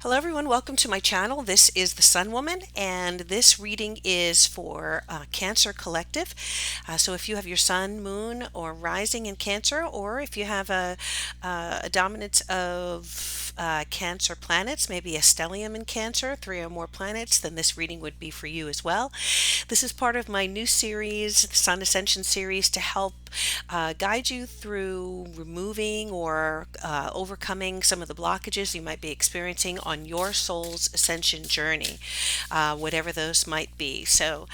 Hello, everyone. Welcome to my channel. This is the Sun Woman, and this reading is for Cancer Collective. So, if you have your Sun, Moon, or Rising in Cancer, or if you have a dominance of Cancer planets, maybe a stellium in Cancer, three or more planets, then this reading would be for you as well. This is part of my new series, the Sun Ascension Series, to help guide you through removing or overcoming some of the blockages you might be experiencing on your soul's ascension journey, whatever those might be. So,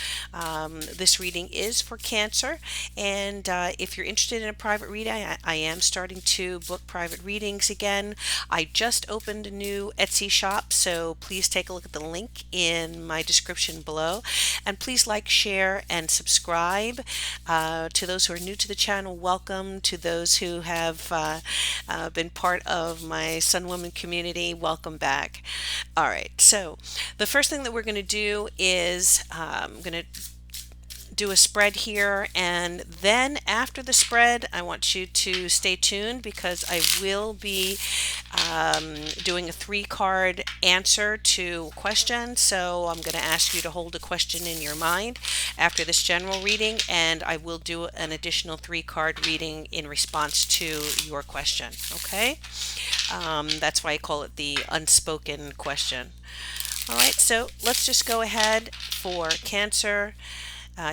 this reading is for Cancer, and if you're interested in a private reading, I am starting to book private readings again. I just opened a new Etsy shop, so please take a look at the link in my description below, and please like, share, and subscribe. To those who are new to the channel, welcome. To those who have been part of my Sun Woman community, welcome back. All right, so the first thing that we're going to do is I'm going to do a spread here, and then after the spread I want you to stay tuned because I will be doing a three-card answer to a question. So I'm going to ask you to hold a question in your mind after this general reading, and I will do an additional three-card reading in response to your question. Okay, that's why I call it the unspoken question. All right, so let's just go ahead for Cancer.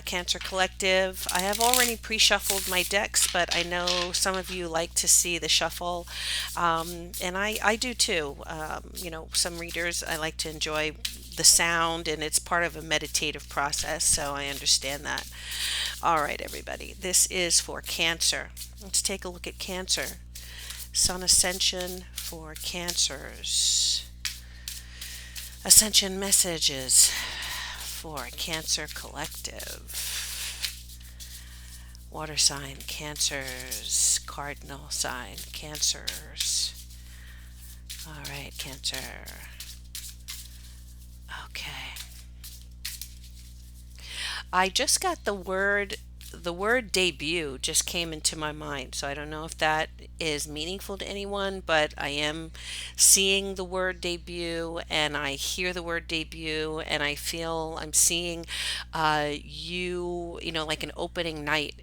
Cancer Collective. I have already pre-shuffled my decks, but I know some of you like to see the shuffle, and I do too. Some readers, I like to enjoy the sound, and it's part of a meditative process, so I understand that. All right, everybody, this is for Cancer. Let's take a look at Cancer. Sun Ascension for Cancers. Ascension messages for Cancer Collective. Water sign Cancers, cardinal sign Cancers. All right, Cancer. Okay. I just got the word debut just came into my mind. So I don't know if that is meaningful to anyone, but I am seeing the word debut, and I hear the word debut, and I feel I'm seeing like an opening night.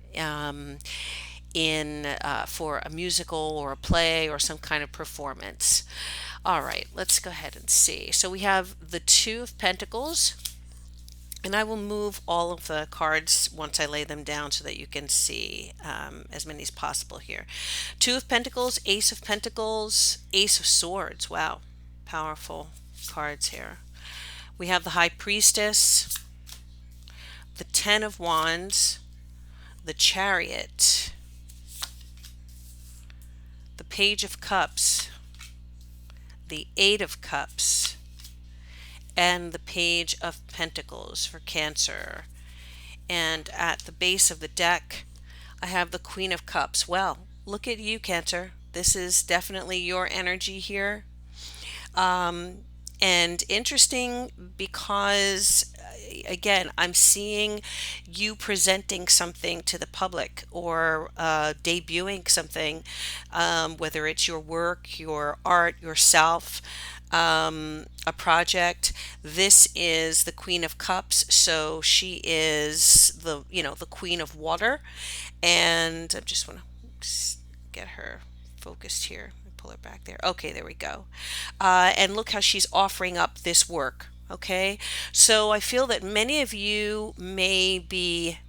In For a musical or a play or some kind of performance. All right, let's go ahead and see. So we have the Two of Pentacles, and I will move all of the cards once I lay them down so that you can see as many as possible here. Two of Pentacles, Ace of Pentacles, Ace of Swords. Wow, powerful cards here. We have the High Priestess, the Ten of Wands, the Chariot, the Page of Cups, the Eight of Cups, and the Page of Pentacles for Cancer. And at the base of the deck, I have the Queen of Cups. Well, look at you, Cancer. This is definitely your energy here. And interesting because, again, I'm seeing you presenting something to the public or debuting something, whether it's your work, your art, yourself, a project. This is the Queen of Cups, so she is the Queen of Water, and I just want to get her focused here. Pull her back there. Okay, there we go. And look how she's offering up this work. Okay, so I feel that many of you may be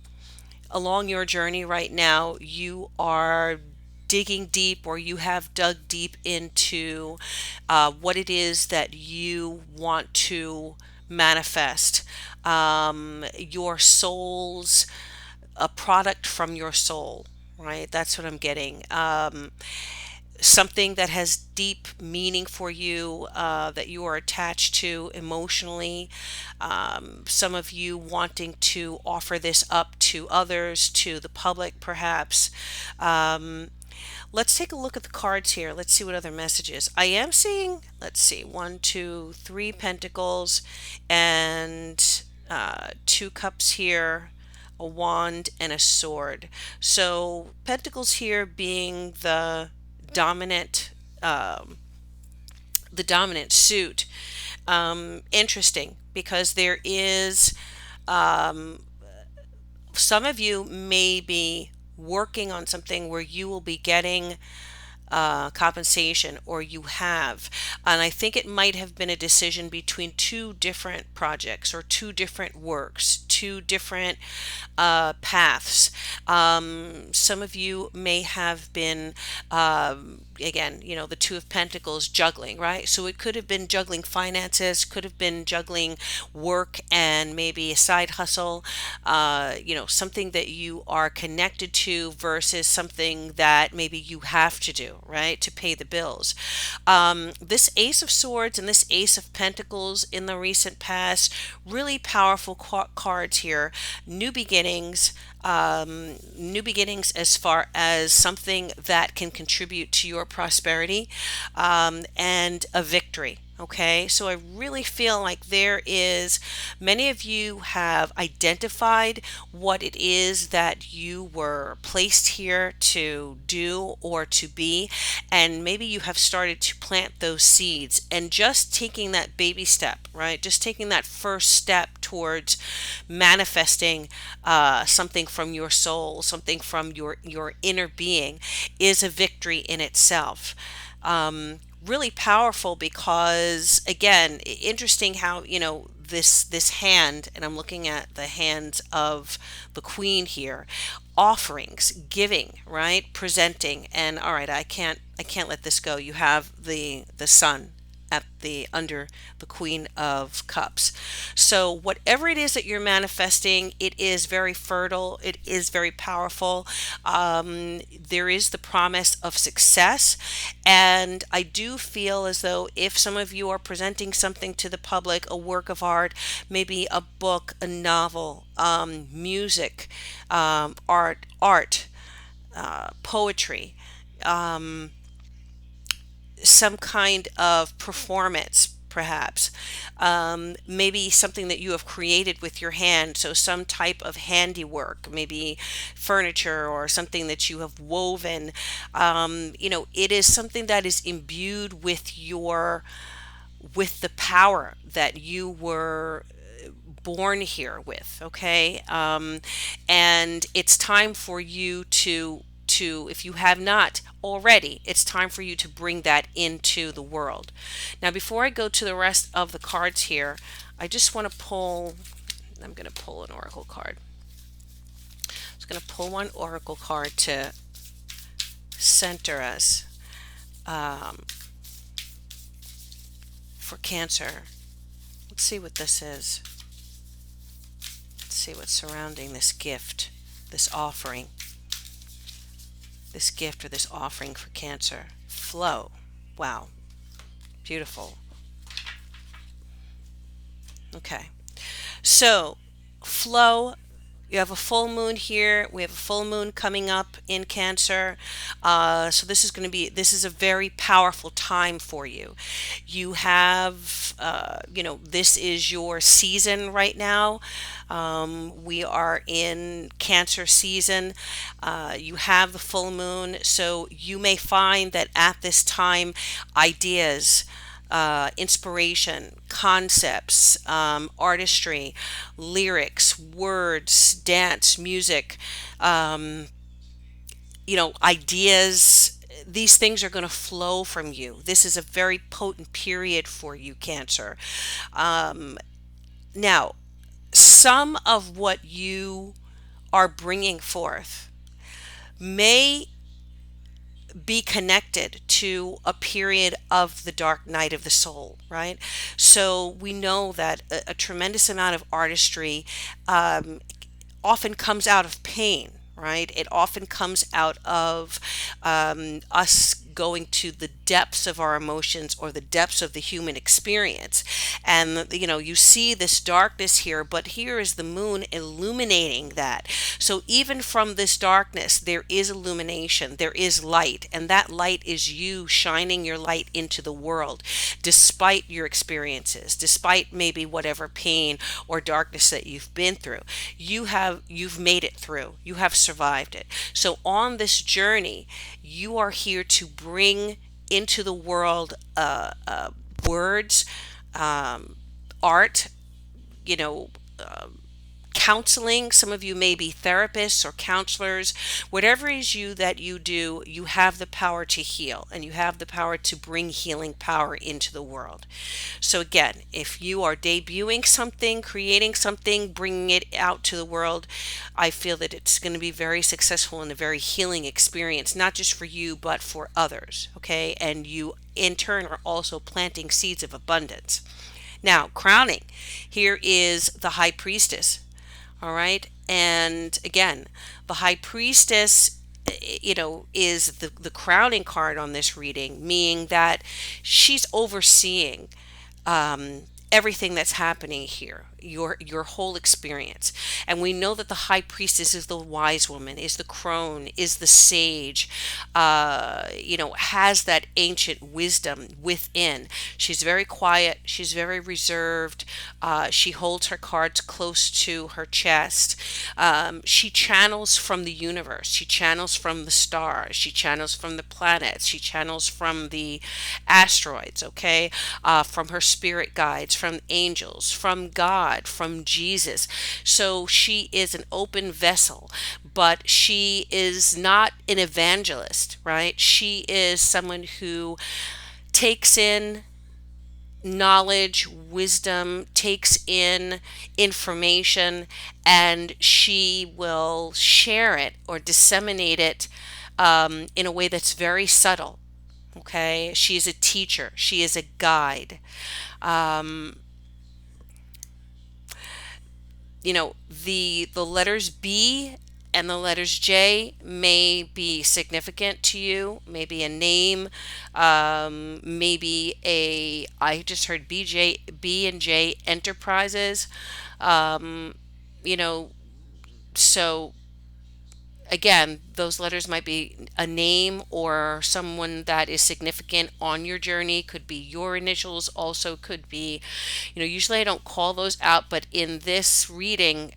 along your journey right now. You are digging deep, or you have dug deep into what it is that you want to manifest. Your soul's a product from your soul, right? That's what I'm getting. Something that has deep meaning for you, that you are attached to emotionally. Some of you wanting to offer this up to others, to the public, perhaps. Let's take a look at the cards here. Let's see what other messages. I am seeing, let's see, one, two, three pentacles, and two cups here, a wand, and a sword. So pentacles here being the dominant the dominant suit. Interesting, because there is some of you may be working on something where you will be getting compensation, or you have. And I think it might have been a decision between two different projects or two different works, two different paths. Some of you may have been, again, the Two of Pentacles, juggling, right? So it could have been juggling finances, could have been juggling work and maybe a side hustle, something that you are connected to versus something that maybe you have to do, right, to pay the bills. This Ace of Swords and this Ace of Pentacles in the recent past, really powerful cards here. New beginnings, new beginnings as far as something that can contribute to your prosperity, and a victory. Okay, so I really feel like many of you have identified what it is that you were placed here to do or to be, and maybe you have started to plant those seeds and just taking that baby step, right? Just taking that first step towards manifesting something from your soul, something from your inner being, is a victory in itself. Really powerful, because again, interesting how this hand, and I'm looking at the hands of the queen here, offerings, giving, right, presenting. And all right, I can't let this go. You have the sun at the under the Queen of Cups. So whatever it is that you're manifesting, it is very fertile. It is very powerful. There is the promise of success, and I do feel as though if some of you are presenting something to the public, a work of art, maybe a book, a novel, music, art, poetry, some kind of performance, perhaps, maybe something that you have created with your hand, so some type of handiwork, maybe furniture or something that you have woven. It is something that is imbued with the power that you were born here with. Okay, and it's time for you to, if you have not already, it's time for you to bring that into the world. Now, before I go to the rest of the cards here, I just want to I'm going to pull an oracle card. I'm just going to pull one oracle card to center us, for Cancer. Let's see what this is. Let's see what's surrounding this gift, this offering. This gift or this offering for Cancer. Flow. Wow. Beautiful. Okay. So, flow. You have a full moon here. We have a full moon coming up in Cancer. So this is a very powerful time for you. You have, this is your season right now. We are in Cancer season. You have the full moon. So you may find that at this time, ideas, inspiration, concepts, artistry, lyrics, words, dance, music, ideas, these things are going to flow from you. This is a very potent period for you, Cancer. Now, some of what you are bringing forth may be connected to a period of the dark night of the soul, right? So we know that a tremendous amount of artistry often comes out of pain, right? It often comes out of us going to the depths of our emotions or the depths of the human experience. And, you see this darkness here, but here is the moon illuminating that. So even from this darkness, there is illumination, there is light, and that light is you shining your light into the world, despite your experiences, despite maybe whatever pain or darkness that you've been through. You've made it through. You have survived it. So on this journey, you are here to bring into the world words, art, you know, counseling. Some of you may be therapists or counselors. Whatever it is you that you do, you have the power to heal, and you have the power to bring healing power into the world. So again, if you are debuting something, creating something, bringing it out to the world, I feel that it's going to be very successful and a very healing experience, not just for you, but for others. Okay. And you in turn are also planting seeds of abundance. Now, crowning. Here is the high priestess. All right. And again, the high priestess, is the crowning card on this reading, meaning that she's overseeing um, everything that's happening here, your whole experience. And we know that the high priestess is the wise woman, is the crone, is the sage, has that ancient wisdom within. She's very quiet, she's very reserved, she holds her cards close to her chest. She channels from the universe, she channels from the stars, she channels from the planets, she channels from the asteroids, okay, from her spirit guides, from angels, from God, from Jesus. So she is an open vessel, but she is not an evangelist, right? She is someone who takes in knowledge, wisdom, takes in information, and she will share it or disseminate it in a way that's very subtle. Okay, she is a teacher, she is a guide. Um, the letters B and the letters J may be significant to you. Maybe a name, maybe a I just heard B and J Enterprises. Um, you know, so again, those letters might be a name or someone that is significant on your journey. Could be your initials, also could be, usually I don't call those out, but in this reading,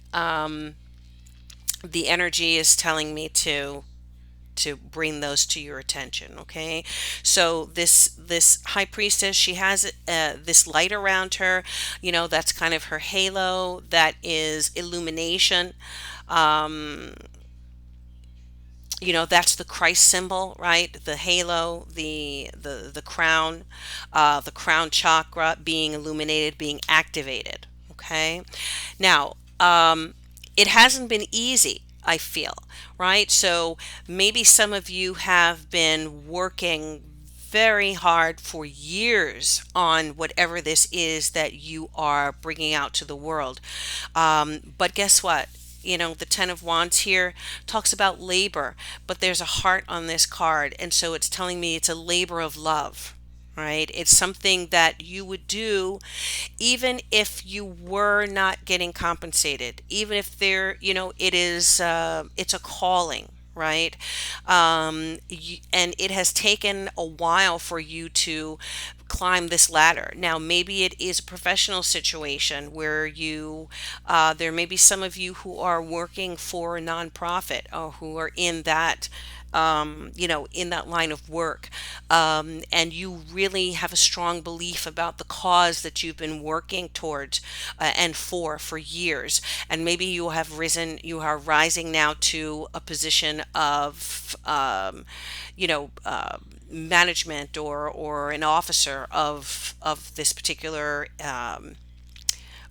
the energy is telling me to bring those to your attention. Okay, so this high priestess, she has this light around her, that's kind of her halo, that is illumination. um that's the Christ symbol, right? The halo, the crown, the crown chakra being illuminated, being activated. Okay, now it hasn't been easy, I feel, right? So maybe some of you have been working very hard for years on whatever this is that you are bringing out to the world. But guess what? The Ten of Wands here talks about labor, but there's a heart on this card. And so it's telling me it's a labor of love, right? It's something that you would do even if you were not getting compensated, even if it's a calling, right? And it has taken a while for you to climb this ladder. Now, maybe it is a professional situation where there may be some of you who are working for a nonprofit or who are in that in that line of work, and you really have a strong belief about the cause that you've been working towards and for years, and maybe you are rising now to a position of management or an officer of this particular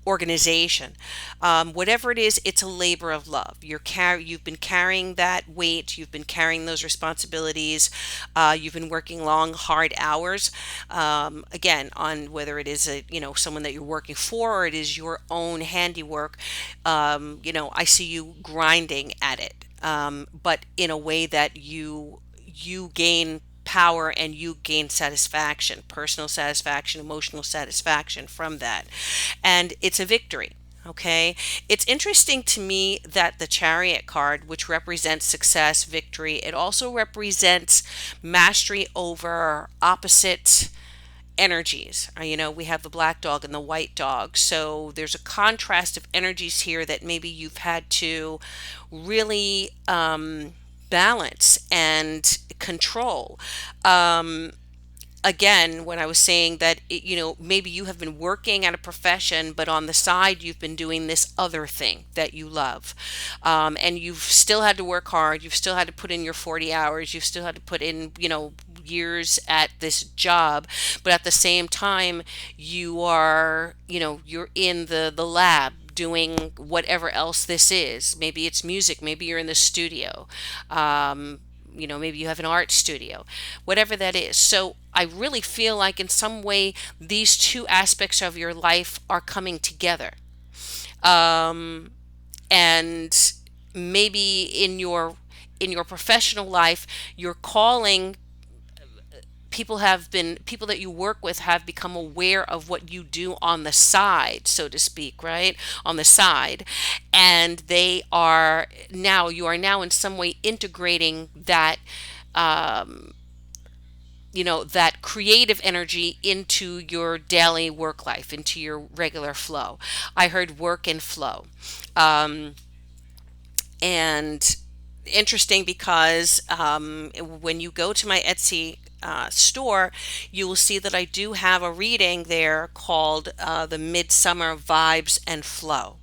organization. Whatever it is, it's a labor of love. You've been carrying that weight. You've been carrying those responsibilities. You've been working long, hard hours. Again, on whether it is someone that you're working for or it is your own handiwork. I see you grinding at it, but in a way that you gain power and you gain satisfaction, personal satisfaction, emotional satisfaction from that. And it's a victory. Okay. It's interesting to me that the Chariot card, which represents success, victory, it also represents mastery over opposite energies. We have the black dog and the white dog. So there's a contrast of energies here that maybe you've had to really balance and control. again, when I was saying that, maybe you have been working at a profession, but on the side, you've been doing this other thing that you love. And you've still had to work hard. You've still had to put in your 40 hours. You've still had to put in, years at this job. But at the same time, you are, you're in the lab doing whatever else this is. Maybe it's music. Maybe you're in the studio. Maybe you have an art studio, whatever that is. So I really feel like in some way these two aspects of your life are coming together. Um, and maybe in your professional life, you're calling people that you work with have become aware of what you do on the side, so to speak, right? On the side. And you are now in some way integrating that, um, that creative energy into your daily work life, into your regular flow. I heard work and flow. Um, and interesting because when you go to my Etsy store, you will see that I do have a reading there called the Midsummer Vibes and Flow.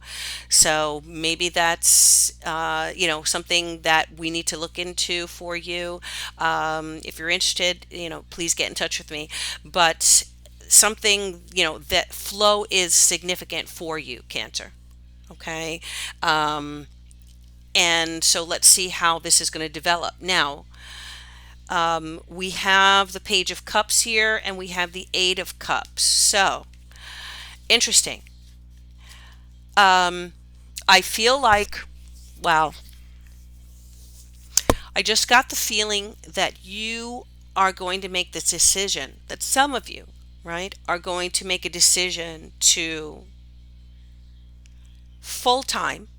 So maybe that's something that we need to look into for you. If you're interested, please get in touch with me. But something that flow is significant for you, Cancer. Okay. And so let's see how this is going to develop. Now, we have the Page of Cups here and we have the Eight of Cups. So, interesting. Um, I feel like, wow, I just got the feeling that you are going to make this decision, that some of you, right, are going to make a decision to full time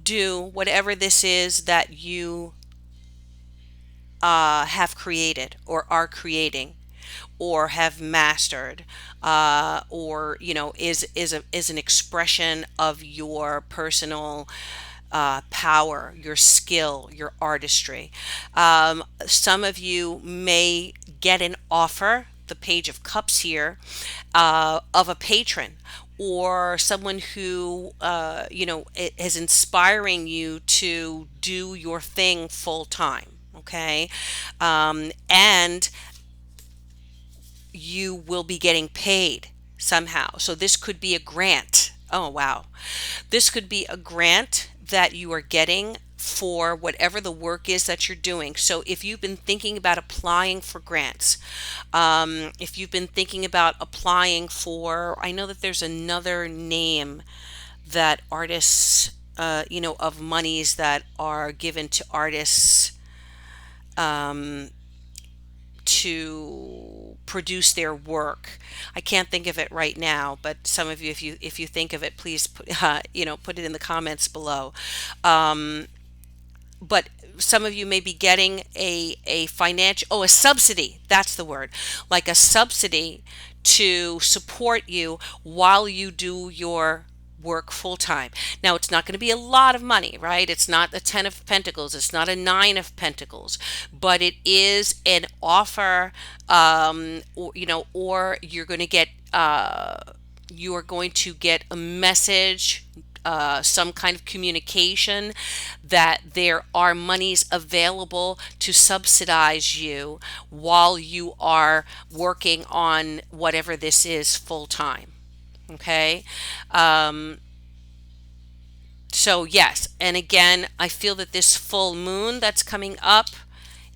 do whatever this is that you have created or are creating or have mastered, or is an expression of your personal power, your skill, your artistry. Some of you may get an offer, the Page of Cups here, of a patron or someone who is inspiring you to do your thing full time. Okay. And you will be getting paid somehow. So this could be a grant. Oh, wow. This could be a grant that you are getting for whatever the work is that you're doing. So if you've been thinking about applying for grants, if you've been thinking about applying for, I know that there's another name that artists, of monies that are given to artists, um, to produce their work. I can't think of it right now, but some of you, if you think of it, please put it in the comments below. Um, but some of you may be getting a financial, a subsidy. That's the word, like a subsidy to support you while you do your work full time. Now, it's not going to be a lot of money, right? It's not the 10 of Pentacles. It's not a 9 of Pentacles, but it is an offer, or you're going to get, you are going to get a message, some kind of communication that there are monies available to subsidize you while you are working on whatever this is full time. Okay. Um, so yes, and again, I feel that this full moon that's coming up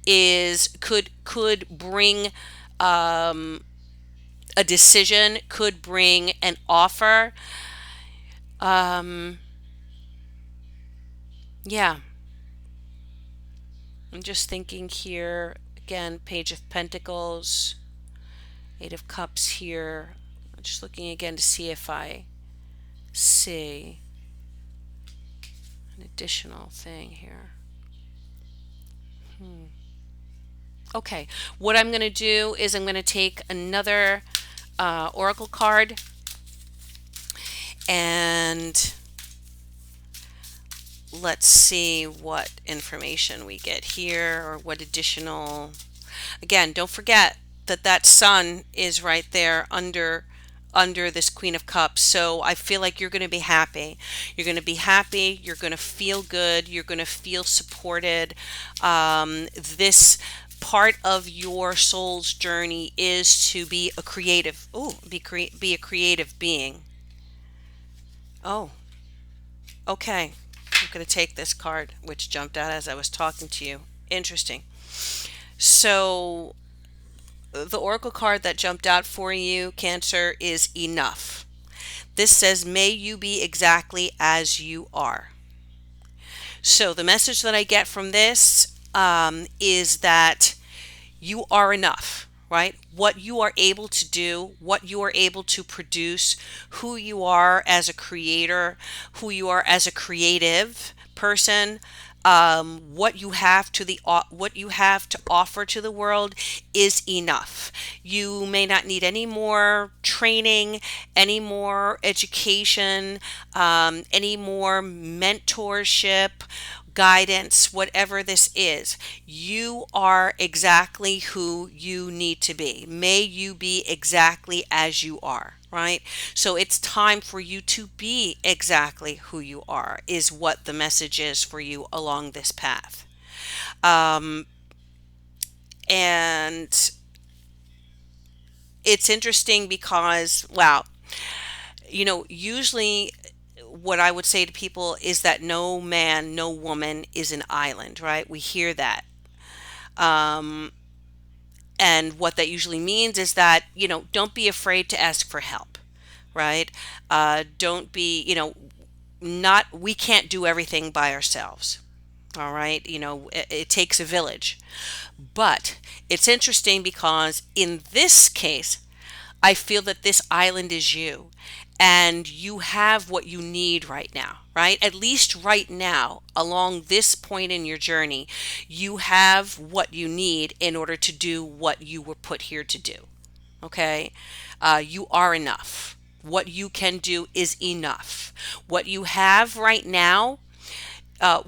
could bring a decision, could bring an offer. Um, yeah, I'm just thinking here again, Page of Pentacles, Eight of Cups here. I'm just looking again to see if I see an additional thing here. Okay, what I'm going to do is I'm going to take another oracle card and let's see what information we get here or what additional. Again, don't forget that sun is right there under this Queen of Cups. So I feel like you're going to be happy. You're going to be happy. You're going to feel good. You're going to feel supported. This part of your soul's journey is to be a creative. Oh, be a creative being. Oh, okay. I'm going to take this card, which jumped out as I was talking to you. Interesting. So the oracle card that jumped out for you, Cancer, is enough. This says, may you be exactly as you are. So the message that I get from this is that you are enough, right? What you are able to do, what you are able to produce, who you are as a creator, who you are as a creative person, what you have to what you have to offer to the world is enough. You may not need any more training, any more education, any more mentorship, guidance, whatever this is. You are exactly who you need to be. May you be exactly as you are, right? So it's time for you to be exactly who you are, is what the message is for you along this path. And it's interesting because, wow, usually what I would say to people is that no man, no woman is an island, right? We hear that. And what that usually means is that, don't be afraid to ask for help, right? Don't be, not, we can't do everything by ourselves. All right. It takes a village. But it's interesting because in this case, I feel that this island is you and you have what you need right now, right? At least right now, along this point in your journey, you have what you need in order to do what you were put here to do. Okay? You are enough. What you can do is enough. What you have right now,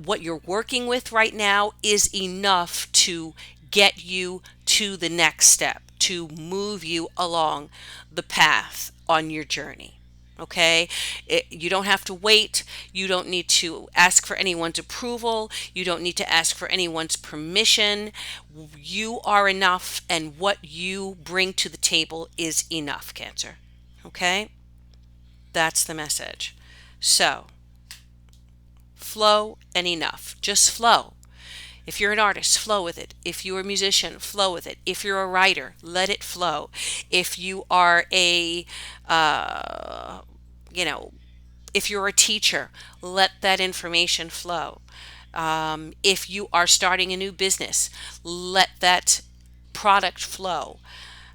what you're working with right now is enough to get you to the next step, to move you along the path on your journey. Okay? You don't have to wait. You don't need to ask for anyone's approval. You don't need to ask for anyone's permission. You are enough, and what you bring to the table is enough, Cancer. Okay? That's the message. So, flow and enough. Just flow. If you're an artist, flow with it. If you're a musician, flow with it. If you're a writer, let it flow. If you are uh, you know, if you're a teacher, let that information flow. If you are starting a new business, let that product flow.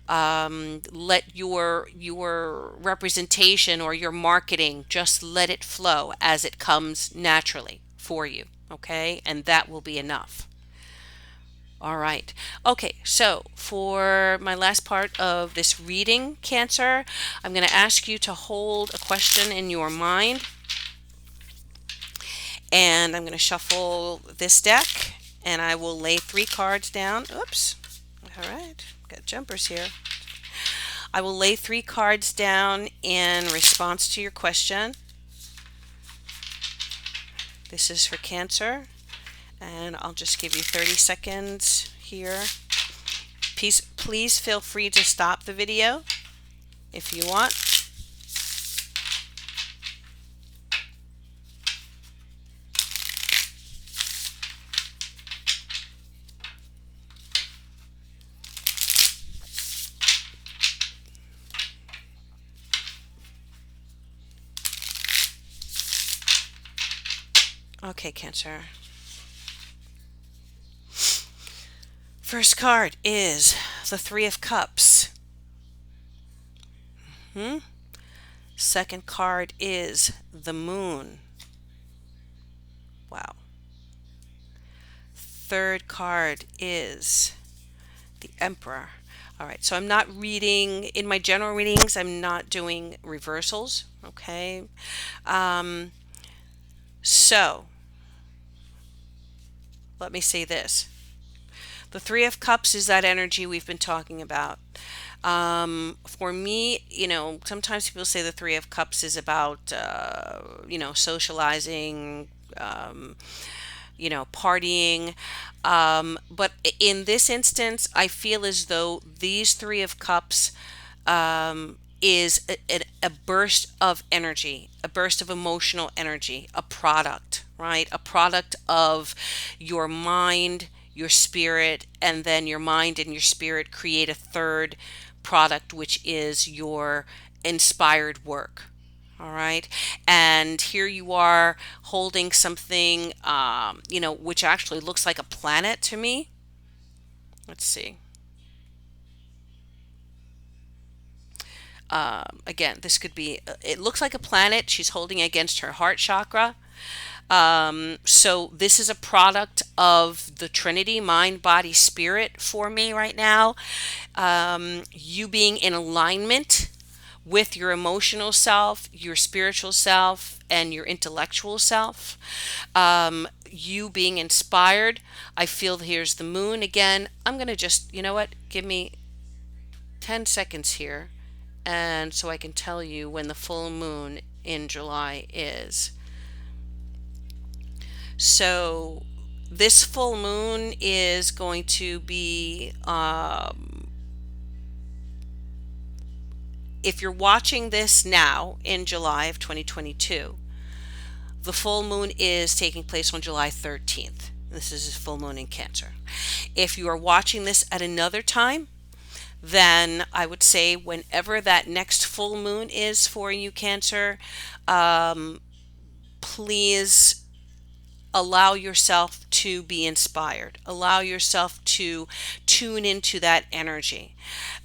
Let your representation or your marketing, just let it flow as it comes naturally for you. Okay, and that will be enough. All right. Okay, so for my last part of this reading, Cancer, I'm going to ask you to hold a question in your mind, and I'm going to shuffle this deck, and I will lay 3 cards down. Oops. All right, got jumpers here. I will lay 3 cards down in response to your question. This is for Cancer, and I'll just give you 30 seconds here. Please feel free to stop the video if you want. Okay, Cancer. First card is the 3 of Cups. Second card is the Moon. Wow. Third card is the Emperor. All right, so I'm not reading, in my general readings, I'm not doing reversals, okay? So, let me say this. The Three of Cups is that energy we've been talking about. For me, sometimes people say the Three of Cups is about, socializing, um, partying. But in this instance, I feel as though these Three of Cups is a burst of energy, a burst of emotional energy, a product, right? A product of your mind, your spirit, and then your mind and your spirit create a third product, which is your inspired work. All right. And here you are holding something, which actually looks like a planet to me. Let's see. Again, this could be, it looks like a planet she's holding against her heart chakra. So this is a product of the Trinity, mind, body, spirit for me right now. You being in alignment with your emotional self, your spiritual self, and your intellectual self. You being inspired. I feel here's the moon again. I'm going to just, you know what? Give me 10 seconds here. And so I can tell you when the full moon in July is. So this full moon is going to be, if you're watching this now in July of 2022, the full moon is taking place on July 13th. This is a full moon in Cancer. If you are watching this at another time, then I would say whenever that next full moon is for you, Cancer, please allow yourself to be inspired. Allow yourself to tune into that energy.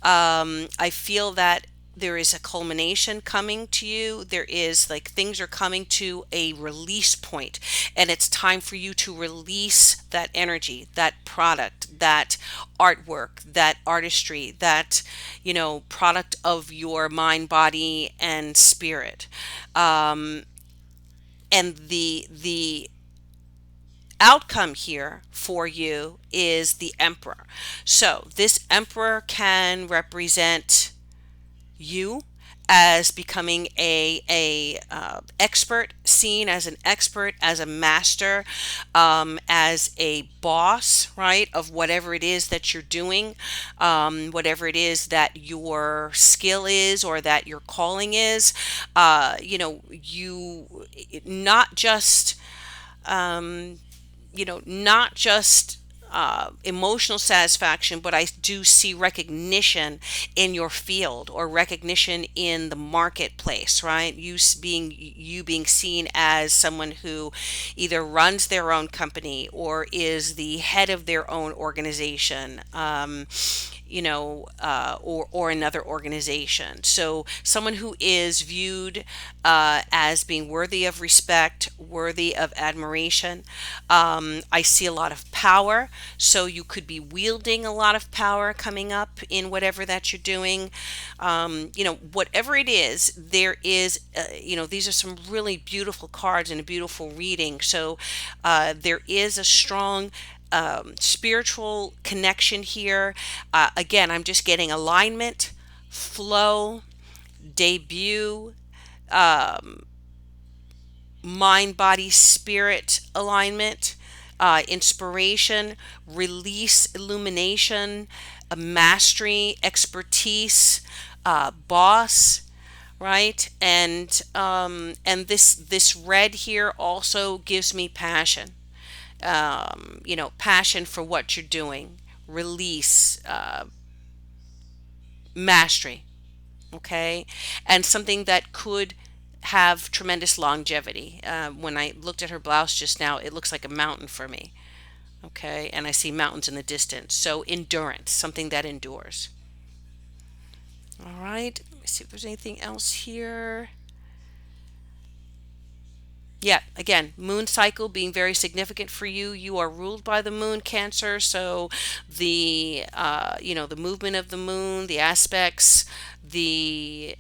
I feel that there is a culmination coming to you. There is like things are coming to a release point, and it's time for you to release that energy, that product, that artwork, that artistry, that product of your mind, body, and spirit. And the outcome here for you is the Emperor. So this Emperor can represent you as becoming a expert, seen as an expert, as a master, as a boss, right, of whatever it is that you're doing, whatever it is that your skill is or that your calling is. You not just not just emotional satisfaction, but I do see recognition in your field or recognition in the marketplace, right? You being seen as someone who either runs their own company or is the head of their own organization. Or another organization. So someone who is viewed as being worthy of respect, worthy of admiration. I see a lot of power. So you could be wielding a lot of power coming up in whatever that you're doing. Whatever it is, there is, these are some really beautiful cards and a beautiful reading. So there is a strong spiritual connection here. Again, I'm just getting alignment, flow, debut, mind, body, spirit alignment, inspiration, release, illumination, mastery, expertise, boss. Right, and this red here also gives me passion. Passion for what you're doing, release, mastery, okay, and something that could have tremendous longevity. When I looked at her blouse just now, it looks like a mountain for me, okay, and I see mountains in the distance. So endurance, something that endures. All right, let me see if there's anything else here. Yeah, again, moon cycle being very significant for you. You are ruled by the moon, Cancer. So the movement of the moon, the aspects, the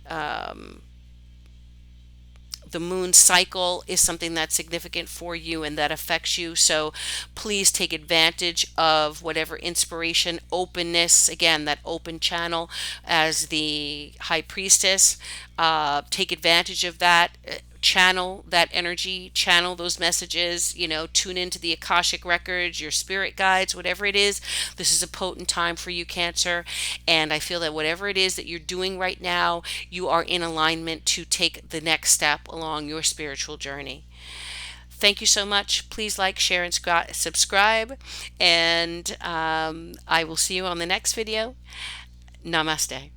the moon cycle is something that's significant for you and that affects you. So please take advantage of whatever inspiration, openness, again, that open channel as the high priestess. Take advantage of that. Channel that energy, channel those messages, tune into the Akashic records, your spirit guides, whatever it is. This is a potent time for you, Cancer. And I feel that whatever it is that you're doing right now, you are in alignment to take the next step along your spiritual journey. Thank you so much. Please like, share, and subscribe. And I will see you on the next video. Namaste.